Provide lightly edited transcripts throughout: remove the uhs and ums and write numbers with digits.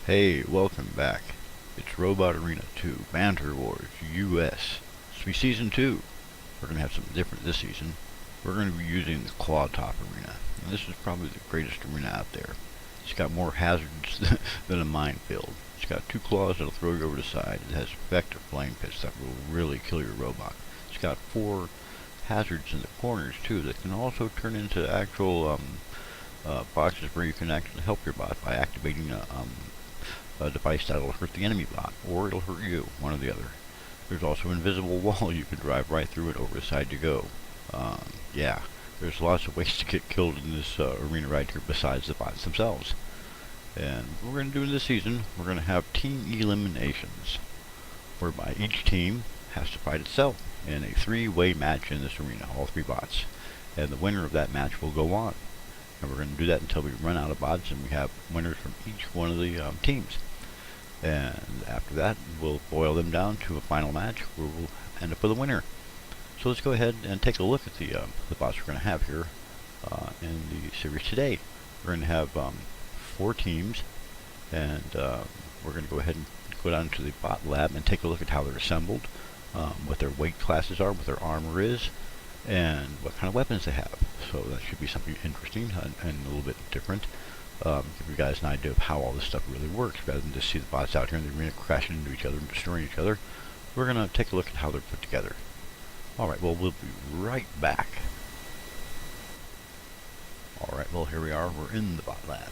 Hey, welcome back. It's Robot Arena 2, Banter Wars, US. This will be Season 2. We're going to have something different this season. We're going to be using the Claw Top Arena. And this is probably the greatest arena out there. It's got more hazards than a minefield. It's got two claws that'll throw you over the side. It has effective flame pits that will really kill your robot. It's got four hazards in the corners too that can also turn into actual boxes where you can actually help your bot by activating a device that'll hurt the enemy bot, or it'll hurt you, one or the other. There's also an invisible wall. You can drive right through it over the side to go. Yeah, there's lots of ways to get killed in this arena right here besides the bots themselves. And what we're going to do in this season, we're going to have team eliminations, whereby each team has to fight itself in a three-way match in this arena, all three bots. And the winner of that match will go on. And we're going to do that until we run out of bots and we have winners from each one of the teams. And after that, we'll boil them down to a final match where we'll end up with a winner. So let's go ahead and take a look at the bots we're going to have here in the series today. We're going to have 4 teams, and we're going to go ahead and go down to the bot lab and take a look at how they're assembled, what their weight classes are, what their armor is, and what kind of weapons they have. So that should be something interesting and a little bit different. Give you guys an idea of how all this stuff really works, rather than just see the bots out here in the arena crashing into each other and destroying each other. We're going to take a look at how they're put together. Alright, well, we'll be right back. Alright, well, here we are. We're in the bot lab,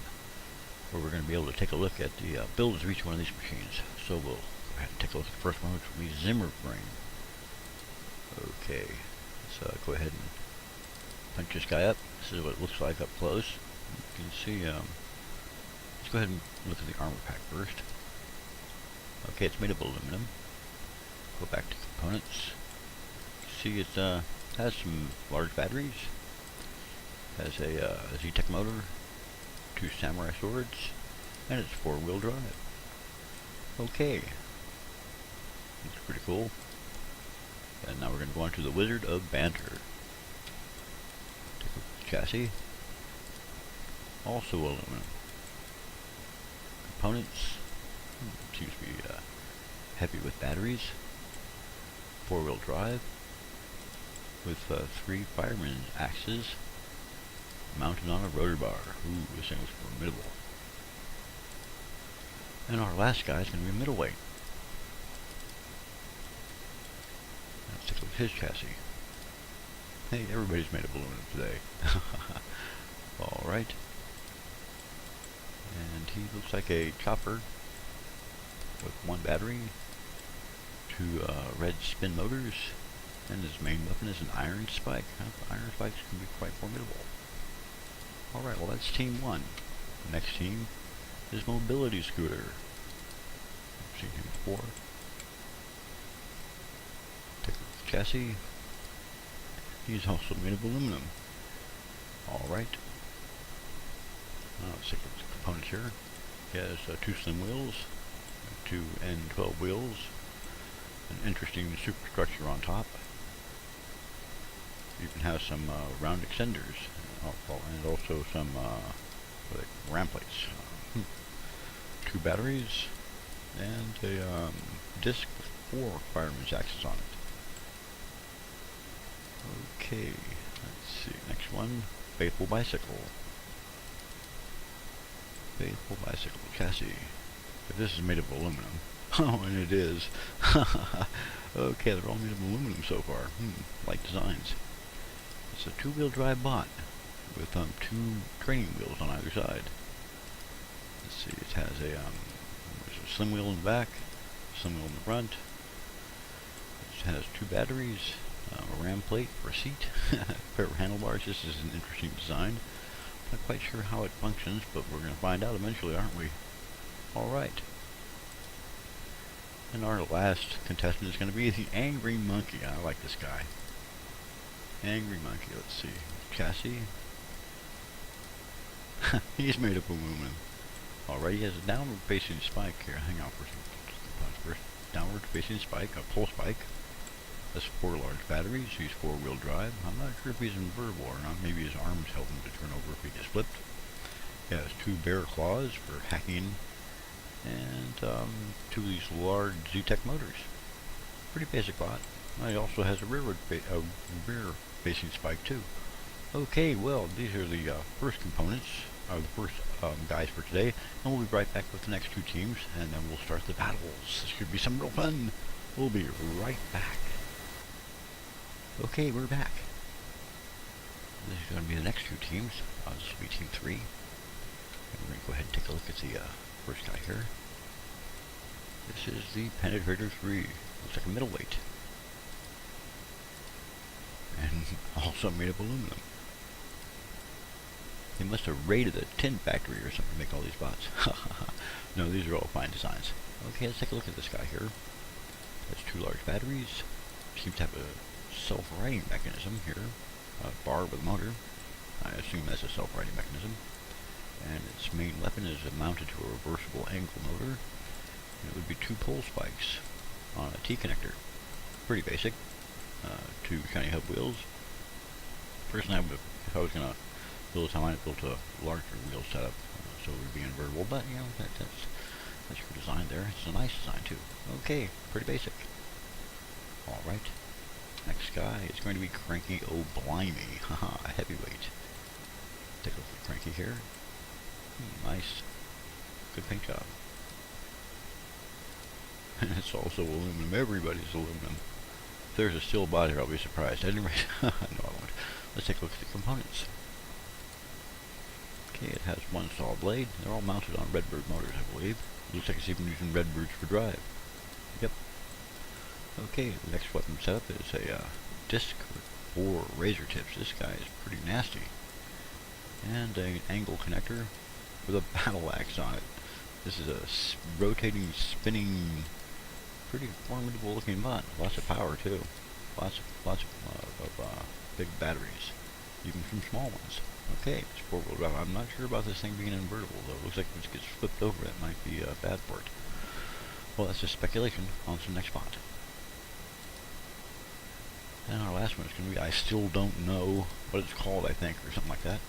where we're going to be able to take a look at the builds of each one of these machines. So we'll go ahead and take a look at the first one, which will be Zimmer Frame. Okay, let's go ahead and punch this guy up. This is what it looks like up close. You can see, let's go ahead and look at the armor pack first. Okay, it's made of aluminum. Go back to components. See, it has some large batteries. Has a Z-Tech motor, 2 samurai swords, and it's 4-wheel drive. Okay, looks pretty cool. And now we're going to go on to the Wizard of Banter. Take a look at the chassis. Also aluminum. Components. Seems to be heavy with batteries. 4-wheel drive. With 3 fireman axes mounted on a rotor bar. Ooh, this thing was formidable. And our last guy is going to be a middleweight. Let's take a look at his chassis. Hey, everybody's made of aluminum today. Alright. And he looks like a chopper with 1 battery, 2 red spin motors, and his main weapon is an iron spike. Iron spikes can be quite formidable. Alright, well, that's team 1. The next team is Mobility Scooter. I've seen him before. Take a look at the chassis. He's also made of aluminum. Alright. Let's take a look at the components here. He has 2 slim wheels, 2 N12 wheels, an interesting superstructure on top. You can have some round extenders, and also some ram plates. 2 batteries, and a disc with 4 fireman's axes on it. Okay, let's see, next one, Faithful Bicycle. Faithful Bicycle chassis. If this is made of aluminum. Oh, and it is. Okay, they're all made of aluminum so far. Like designs. It's a 2-wheel drive bot with 2 training wheels on either side. Let's see, it has there's a slim wheel in the back, slim wheel in the front. It has 2 batteries, a ram plate for a seat, a pair of handlebars. This is an interesting design. Not quite sure how it functions, but we're going to find out eventually, aren't we? Alright. And our last contestant is going to be the Angry Monkey. I like this guy. Angry Monkey, let's see. Chassis. He's made of aluminum. Alright, he has a downward facing spike here. Hang on for a second. Downward facing spike, a pull spike. Has 4 large batteries. He's 4-wheel drive. I'm not sure if he's invertible or not. Maybe his arms help him to turn over if he gets flipped. He has 2 bare claws for hacking and two of these large Z-Tech motors. Pretty basic bot. It also has a rear-facing spike too. Okay, well, these are the first components, the first guys for today, and we'll be right back with the next two teams, and then we'll start the battles. This should be some real fun. We'll be right back. Okay, we're back. This is going to be the next two teams. This will be Team 3. And we're going to go ahead and take a look at the first guy here. This is the Penetrator 3. Looks like a middleweight. And also made of aluminum. They must have raided a tin factory or something to make all these bots. No, these are all fine designs. Okay, let's take a look at this guy here. Has two large batteries. Seems to have a self-righting mechanism here. A bar with a motor. I assume that's a self-righting mechanism. And its main weapon is mounted to a reversible angle motor. And it would be two pole spikes on a T-connector. Pretty basic. Two shiny hub wheels. Personally, if I was going to build this, I might have built a larger wheel setup, so it would be invertible, but you know, that's your design there. It's a nice design too. Okay, pretty basic. Alright. Next guy is going to be Cranky O'Blimey. Haha, a heavyweight. Take a look at Cranky here. Nice. Good paint job. And it's also aluminum. Everybody's aluminum. If there's a steel bot here, I'll be surprised. At any rate, no, I won't. Let's take a look at the components. Okay, it has one saw blade. They're all mounted on Redbird motors, I believe. Looks like it's even using Redbirds for drive. Yep. Okay, the next weapon setup is a disc with 4 razor tips. This guy is pretty nasty. And an angle connector with a battle axe on it. This is a rotating, spinning, pretty formidable looking bot. Lots of power too. Lots of big batteries, even some small ones. Okay, it's 4-wheel drive. I'm not sure about this thing being invertible though. It looks like if it gets flipped over, it might be bad for it. Well, that's just speculation. On to the next bot. And our last one is going to be, I still don't know what it's called, I think, or something like that.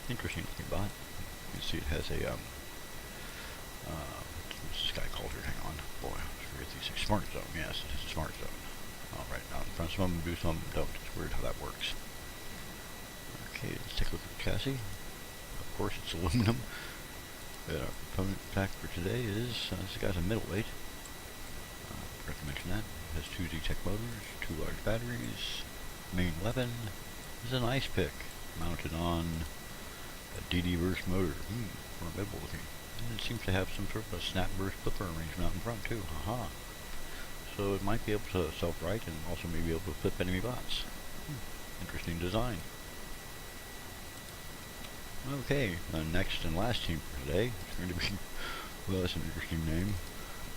Interesting looking bot. You can see it has a, what's this guy called here? Hang on. Boy, I forget these things. Smart zone, yes, it has a smart zone. Alright, now in front, some of them do, some of them don't. It's weird how that works. Okay, let's take a look at the chassis. Of course, it's aluminum. Our component pack for today is, this guy's a middleweight. Forgot to mention that. It has 2 Z-Tech motors, 2 large batteries. Main weapon is an ice pick mounted on a DD burst motor. Formidable looking. And it seems to have some sort of a snap burst flipper arrangement out in front too. Haha. So it might be able to self-right and also maybe able to flip enemy bots. Interesting design. Okay, the next and last team for today is going to be, well, that's an interesting name.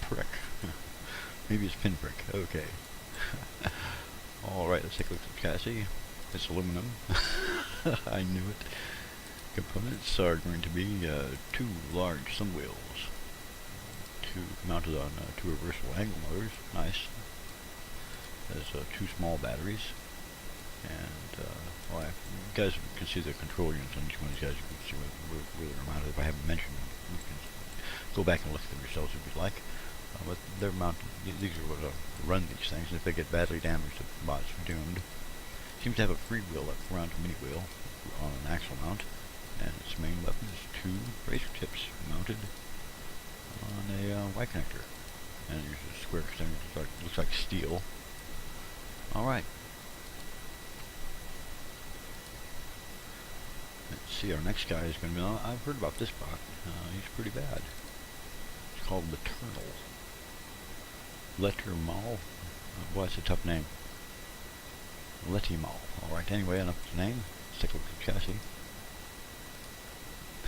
Prick. Maybe it's Pinprick. Okay. Alright, let's take a look at the chassis. It's aluminum. I knew it. Components are going to be 2 large sun wheels. Mounted on 2 reversible angle motors. Nice. There's 2 small batteries. And, well, you guys can see the control units on each one of these guys. You can see where they're mounted. If I haven't mentioned them, you can go back and look at them yourselves if you'd like. But they're mounted. These are what run these things. And if they get badly damaged, the bot's doomed. Seems to have a free wheel up front, a mini wheel, on an axle mount. And its main weapon is 2 razor tips mounted on a Y connector. And it uses a square because it looks like steel. Alright. Let's see, our next guy is going to be, I've heard about this bot. He's pretty bad. It's called Maternal. Lettermal. Boy, that's a tough name. Lettimal. Alright, anyway, enough of the name. Let's take a look at the chassis.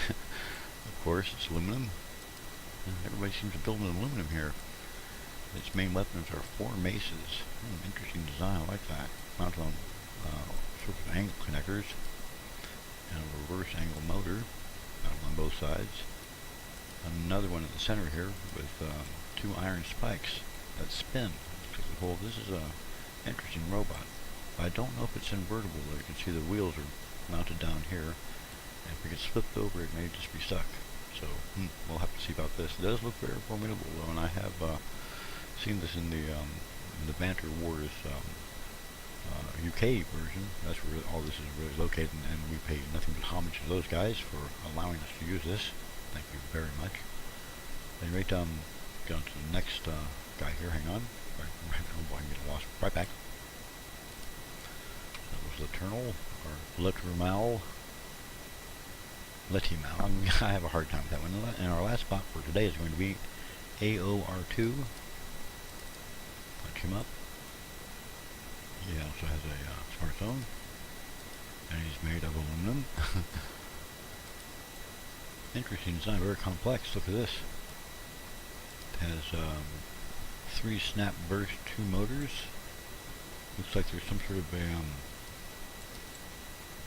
Of course, it's aluminum. Everybody seems to build in aluminum here. Its main weapons are 4 maces. Interesting design, I like that. Mounted on sort of angle connectors. And a reverse angle motor mounted on both sides. Another one in the center here with 2 iron spikes that spin. This is a interesting robot. I don't know if it's invertible though. You can see the wheels are mounted down here. And if it gets flipped over, it may just be stuck. So we'll have to see about this. It does look very formidable though, and I have seen this in the Banter Wars UK version. That's where all this is really located, and we pay nothing but homage to those guys for allowing us to use this. Thank you very much. At any rate, go on to the next guy here. Hang on. Oh boy, I'm getting lost. Right back. That was Leternal, or Letrimal. Letimal. I have a hard time with that one. And our last spot for today is going to be AOR2. Punch him up. He also has a smartphone, and he's made of aluminum. Interesting design, very complex. Look at this. It has 3 snap burst 2 motors. Looks like there's some sort of a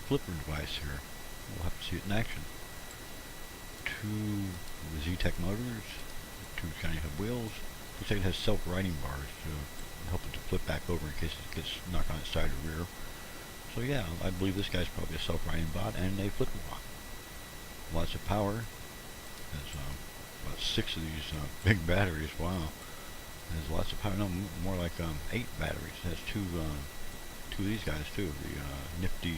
flipper device here. We'll have to see it in action. 2 Z-Tech motors, 2 shiny hub wheels. Looks like it has self-riding bars to help it to flip back over in case it gets knocked on its side or rear. So yeah, I believe this guy's probably a self-riding bot and a flipper bot. Lots of power. Has about 6 of these big batteries. Wow. Has lots of power. No, more like 8 batteries. It has 2 of these guys too. The nifty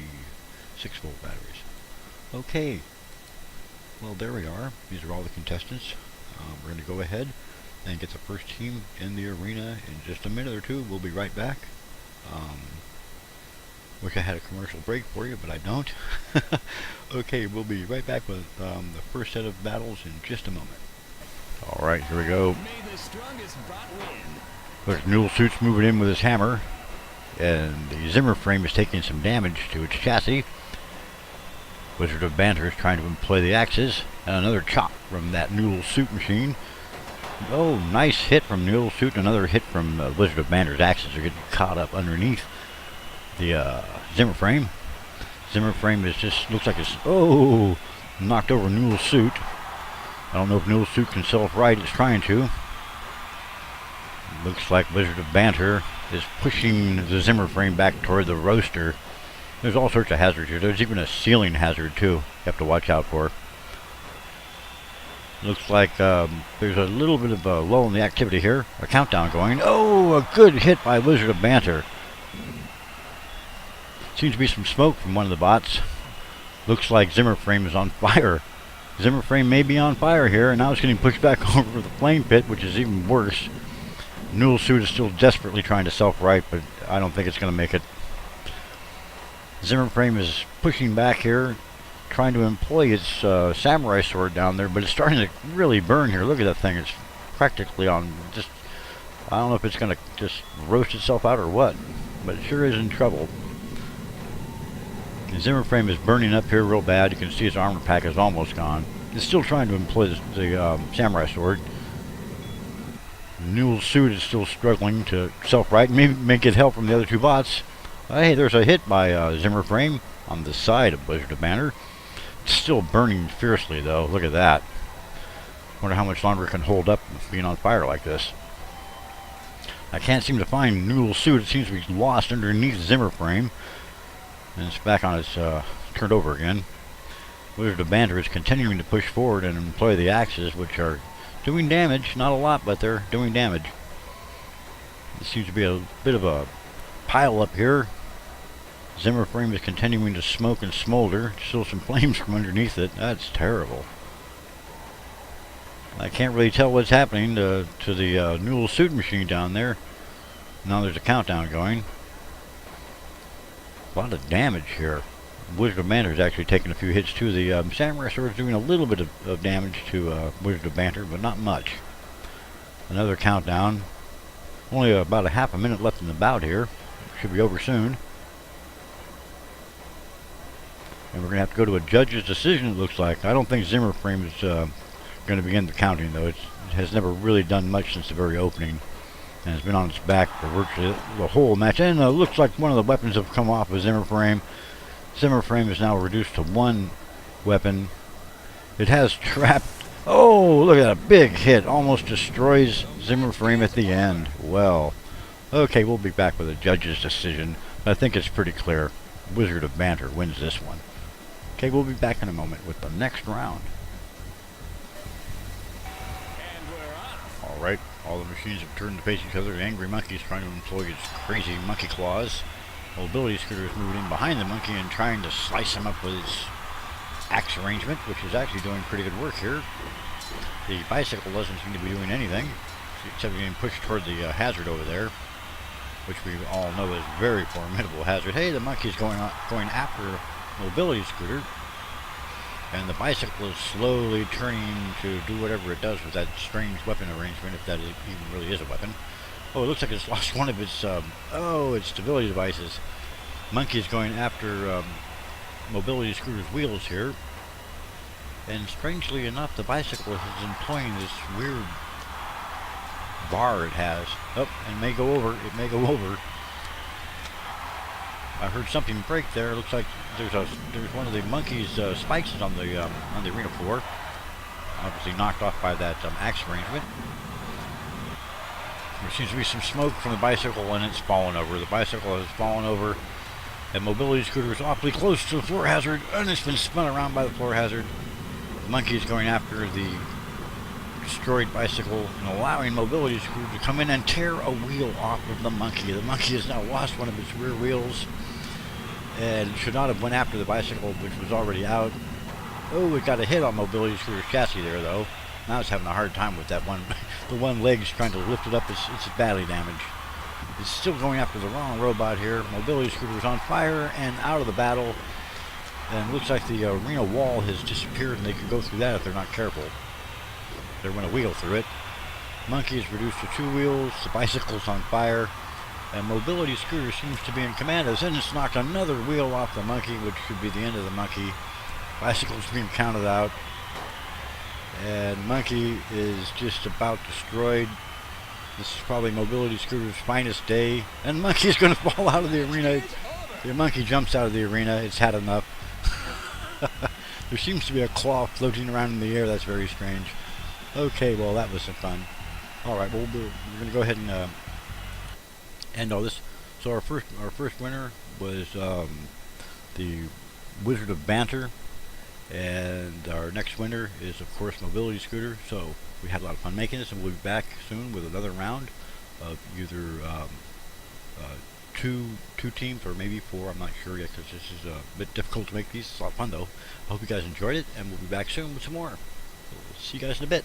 6-volt batteries. Okay. Well, there we are. These are all the contestants. We're going to go ahead and get the first team in the arena in just a minute or two. We'll be right back. Wish I had a commercial break for you, but I don't. Okay, we'll be right back with the first set of battles in just a moment. Alright, here we go. Look, Newell Suit's moving in with his hammer, and the Zimmer frame is taking some damage to its chassis. Wizard of Banter is trying to employ the axes, and another chop from that Newell Suit machine. Oh, nice hit from Newell Suit, another hit from Wizard of Banter's axes are getting caught up underneath the Zimmer frame. Zimmer frame is just, looks like it's, oh, knocked over Newell Suit. I don't know if Newell Suit can self-ride, it's trying to. Looks like Wizard of Banter is pushing the Zimmer frame back toward the roaster. There's all sorts of hazards here. There's even a ceiling hazard too you have to watch out for. Looks like there's a little bit of a lull in the activity here. A countdown going. Oh, a good hit by Wizard of Banter. Seems to be some smoke from one of the bots. Looks like Zimmer frame is on fire. Zimmer frame may be on fire here, and now it's getting pushed back over the flame pit, which is even worse. Newell Suit is still desperately trying to self-right, but I don't think it's going to make it. Zimmer frame is pushing back here, trying to employ its samurai sword down there, but it's starting to really burn here. Look at that thing. It's practically on just, I don't know if it's going to just roast itself out or what, but it sure is in trouble. The Zimmer frame is burning up here real bad. You can see its armor pack is almost gone. It's still trying to employ the samurai sword. Newell Suit is still struggling to self-right. Maybe may get help from the other 2 bots. Hey, there's a hit by Zimmer frame on the side of Wizard of Banter. It's still burning fiercely though. Look at that. Wonder how much longer it can hold up being on fire like this. I can't seem to find Newell Suit. It seems to be lost underneath Zimmer frame. And it's back on its turned over again. Wizard of Banter is continuing to push forward and employ the axes, which are doing damage. Not a lot, but they're doing damage. There seems to be a bit of a pile up here. Zimmer frame is continuing to smoke and smolder. Still some flames from underneath it. That's terrible. I can't really tell what's happening to the Newell Suit machine down there. Now there's a countdown going. A lot of damage here. Wizard of Banter is actually taking a few hits too. The samurai sword is doing a little bit of damage to Wizard of Banter, but not much. Another countdown. Only about a half a minute left in the bout here. Should be over soon. And we're going to have to go to a judge's decision, it looks like. I don't think Zimmer frame is going to begin the counting, though. It has never really done much since the very opening. And it's been on its back for virtually the whole match. And it looks like one of the weapons have come off of Zimmer frame. Zimmer frame is now reduced to 1 weapon. It has trapped. Oh, look at that, a big hit. Almost destroys Zimmer frame at the end. Well, okay, we'll be back with a judge's decision. But I think it's pretty clear. Wizard of Banter wins this one. Okay, we'll be back in a moment with the next round. Alright, all the machines have turned to face each other. The angry monkey is trying to employ its crazy monkey claws. Mobility scooter is moving in behind the monkey and trying to slice him up with its axe arrangement, which is actually doing pretty good work here. The bicycle doesn't seem to be doing anything, except being pushed toward the hazard over there, which we all know is a very formidable hazard. Hey, the monkey's going after mobility scooter, and the bicycle is slowly turning to do whatever it does with that strange weapon arrangement, if that even really is a weapon. Oh, it looks like it's lost one of its its stability devices. Monkey is going after mobility scooter's wheels here, and strangely enough, the bicycle is employing this weird bar it has. Oh, and may go over. It may go over. I heard something break there. It looks like there's one of the monkey's spikes is on the arena floor. Obviously knocked off by that axe arrangement. There seems to be some smoke from the bicycle, and it's fallen over. The bicycle has fallen over, and mobility scooter is awfully close to the floor hazard, and it's been spun around by the floor hazard. The monkey is going after the destroyed bicycle and allowing mobility scooter to come in and tear a wheel off of the monkey. The monkey has now lost one of its rear wheels and should not have went after the bicycle, which was already out. Oh, it got a hit on mobility scooter's chassis there, though. Now it's having a hard time with that one. The one leg's trying to lift it up. It's badly damaged. It's still going after the wrong robot here. Mobility scooter is on fire and out of the battle. And it looks like the arena wall has disappeared, and they could go through that if they're not careful. They're going to wheel through it. Monkey is reduced to 2 wheels. The bicycle's on fire. And mobility scooter seems to be in command, as then it's knocked another wheel off the monkey, which should be the end of the monkey. Bicycle's being counted out. And monkey is just about destroyed. This is probably mobility scooter's finest day. And monkey is going to fall out of the arena. The monkey jumps out of the arena. It's had enough. There seems to be a claw floating around in the air. That's very strange. Okay, well, that was some fun. Alright, well, we're going to go ahead and end all this. So our first winner was the Wizard of Banter, and our next winner is, of course, Mobility Scooter. So we had a lot of fun making this, and we'll be back soon with another round of either two teams or maybe 4. I'm not sure yet, because this is a bit difficult to make these. It's a lot of fun, though. I hope you guys enjoyed it, and we'll be back soon with some more. So we'll see you guys in a bit.